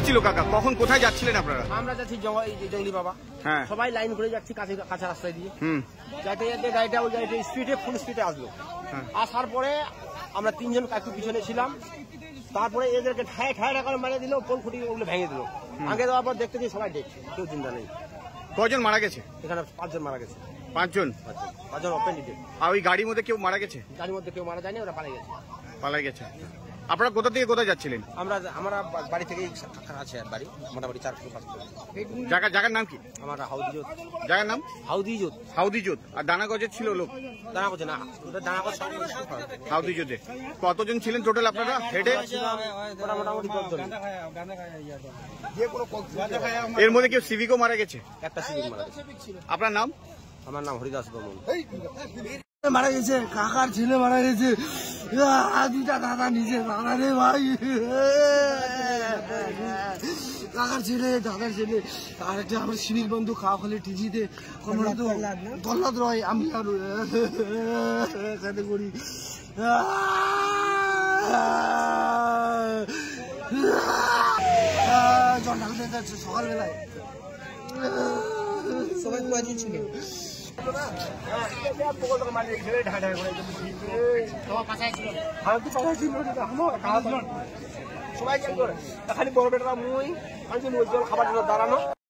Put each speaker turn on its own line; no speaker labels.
হয়েছিল কাকা? কখন কোথায় যাচ্ছিলেন আপনারা?
আমরা যাচ্ছি জঙ্গলি বাবা।
হ্যাঁ,
সবাই লাইন করে যাচ্ছি কাঁচা রাস্তায় দিয়ে। যাতে গাড়িটা ওই গাড়িটা স্পিডে ফুল স্পিডে আসলো। আসার পরে আমরা তিনজন কাকু পিছনে ছিলাম। তারপরে এদেরকে ঠায় করে মারিয়ে দিল, পোল খুঁটি ওগুলো ভেঙে দিল। ভাঙে দেওয়ার পর দেখতে দিয়ে সবাই দেখছে, কেউ চিন্তা নেই।
কজন মারা গেছে?
এখানে 5 জন মারা গেছে।
5 জন?
5 জন ওপেন ডিটেড।
আর ওই গাড়ির মধ্যে কেউ মারা গেছে?
গাড়ির মধ্যে কেউ মারা যায়নি, ওরা
পালাই গেছে। আপনারা কোথা থেকে কোথায় যাচ্ছিলেন?
আমরা বাড়ি থেকে আছে বাড়ি, মোটামুটি 4 থেকে 5 কিলোমিটার।
জায়গার নাম কি?
আমার হাউদিজোত।
জায়গার নাম হাউদিজোত। আর দানাগজের ছিল লোক?
দানাগজ না, দানাগজ
হাউদিজোতে কতজন ছিলেন টোটাল আপনারা হেডে?
মোটামুটি 10 জন।
এর মধ্যে কেউ সিভিকও মারা গেছে?
একটা সিভিক মারা গেছে।
আপনার নাম?
আমার নাম হরিদাস বর্মন।
মারা গেছে, কাকার ছেলে মারা গেছে, দুটা দাদা নিজে দাদা রে ভাই, কাকার ছেলে দাদার ছেলে। আর একটা আমার শিবির বন্ধু খাওয়া খালি টিজিতে তল্লাদ রয়, আমি আর করি জন্ডাল যাচ্ছে সকালবেলায়। সবাই কয়জন ছিল?
সবাই খালি বড় বেটা মুই খাবার দাঁড়ানো।